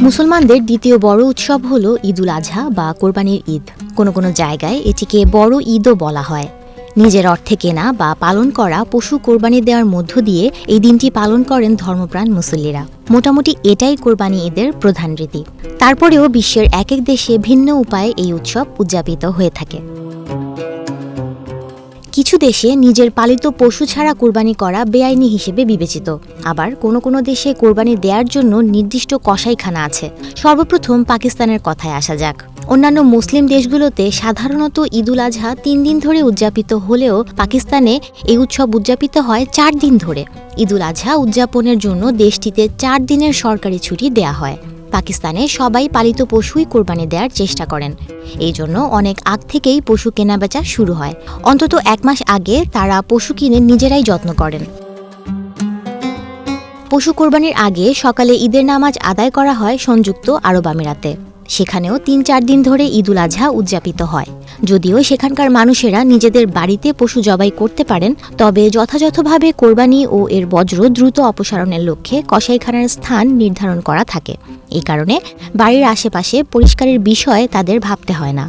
মুসলমানদের দ্বিতীয় বড় উৎসব হল ঈদুল আজহা বা কোরবানির ঈদ। কোনো কোনো জায়গায় এটিকে বড় ঈদও বলা হয়। নিজের অর্থে কেনা বা পালন করা পশু কোরবানি দেওয়ার মধ্য দিয়ে এই দিনটি পালন করেন ধর্মপ্রাণ মুসল্লিরা। মোটামুটি এটাই কোরবানি ঈদের প্রধান রীতি। তারপরেও বিশ্বের এক এক দেশে ভিন্ন উপায়ে এই উৎসব উদযাপিত হয়ে থাকে। কিছু দেশে নিজের পালিত পশু ছাড়া কোরবানি করা বেআইনি হিসেবে বিবেচিত। আবার কোনো কোনো দেশে কোরবানি দেওয়ার জন্য নির্দিষ্ট কসাইখানা আছে। সর্বপ্রথম পাকিস্তানের কথায় আসা যাক। অন্যান্য মুসলিম দেশগুলোতে সাধারণত ঈদুল আজহা 3 দিন ধরে উদযাপিত হলেও পাকিস্তানে এই উৎসব উদযাপিত হয় 4 দিন ধরে। ঈদুল আজহা উদযাপনের জন্য দেশটিতে 4 দিনের সরকারি ছুটি দেয়া হয়। পাকিস্তানে সবাই পালিত পশুই কোরবানি দেওয়ার চেষ্টা করেন। এই জন্য অনেক আগ থেকেই পশু কেনাবেচা শুরু হয়। অন্তত 1 মাস আগে তারা পশু কিনে নিজেরাই যত্ন করেন। পশু কোরবানির আগে সকালে ঈদের নামাজ আদায় করা হয় সংযুক্ত আরব আমিরাতে। সেখানেও 3-4 দিন ধরে ঈদুল আজহা উদযাপিত হয়। যদিও সেখানকার মানুষেরা নিজেদের বাড়িতে পশু জবাই করতে পারেন, তবে যথাযথভাবে কোরবানি ও এর বজ্র দ্রুত অপসারণের লক্ষ্যে কসাইখানার স্থান নির্ধারণ করা থাকে। এই কারণে বাড়ির আশেপাশে পরিষ্কারের বিষয়ে তাদের ভাবতে হয় না।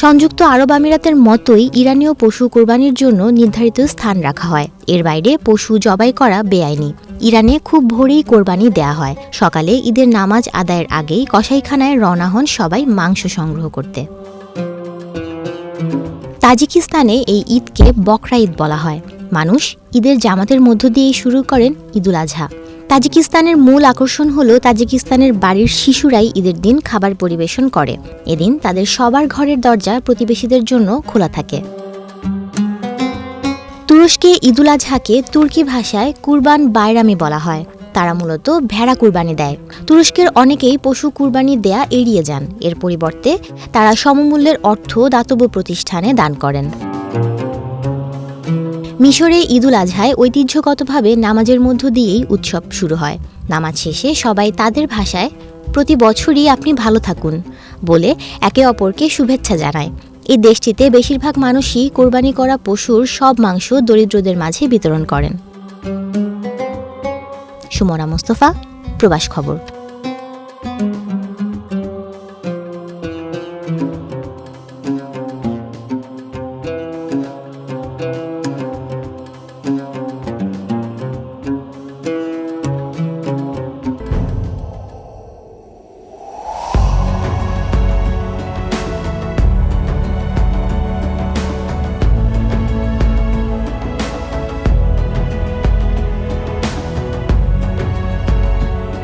সংযুক্ত আরব আমিরাতের মতোই ইরানীয় পশু কোরবানির জন্য নির্ধারিত স্থান রাখা হয়। এর বাইরে পশু জবাই করা বেআইনি। ইরানে খুব ভোরেই কোরবানি দেয়া হয়। সকালে ঈদের নামাজ আদায়ের আগেই কসাইখানায় রওনা হন সবাই মাংস সংগ্রহ করতে। তাজিকিস্তানে এই ঈদকে বকরা ঈদ বলা হয়। মানুষ ঈদের জামাতের মধ্য দিয়েই শুরু করেন ঈদুল আজহা। তাজিকিস্তানের মূল আকর্ষণ হল তাজিকিস্তানের বাড়ির শিশুরাই ঈদের দিন খাবার পরিবেশন করে। এদিন তাদের সবার ঘরের দরজা প্রতিবেশীদের জন্য খোলা থাকে। তুরস্কে ঈদুল আজহাকে তুর্কি ভাষায় কুরবান বাইরামি বলা হয়। তারা মূলত ভেড়া কুরবানি দেয়। তুরস্কের অনেকেই পশু কুরবানি দেয়া এড়িয়ে যান। এর পরিবর্তে তারা সমমূল্যের অর্থ দাতব্য প্রতিষ্ঠানে দান করেন। মিশরে ঈদুল আজহায় ঐতিহ্যগতভাবে নামাজের মধ্য দিয়েই উৎসব শুরু হয়। নামাজ শেষে সবাই তাদের ভাষায় প্রতি বছরই আপনি ভালো থাকুন বলে একে অপরকে শুভেচ্ছা জানায়। এই দেশটিতে বেশিরভাগ মানুষই কোরবানি করা পশুর সব মাংস দরিদ্রদের মাঝে বিতরণ করেন। সুমনা মুস্তফা, প্রবাস খবর।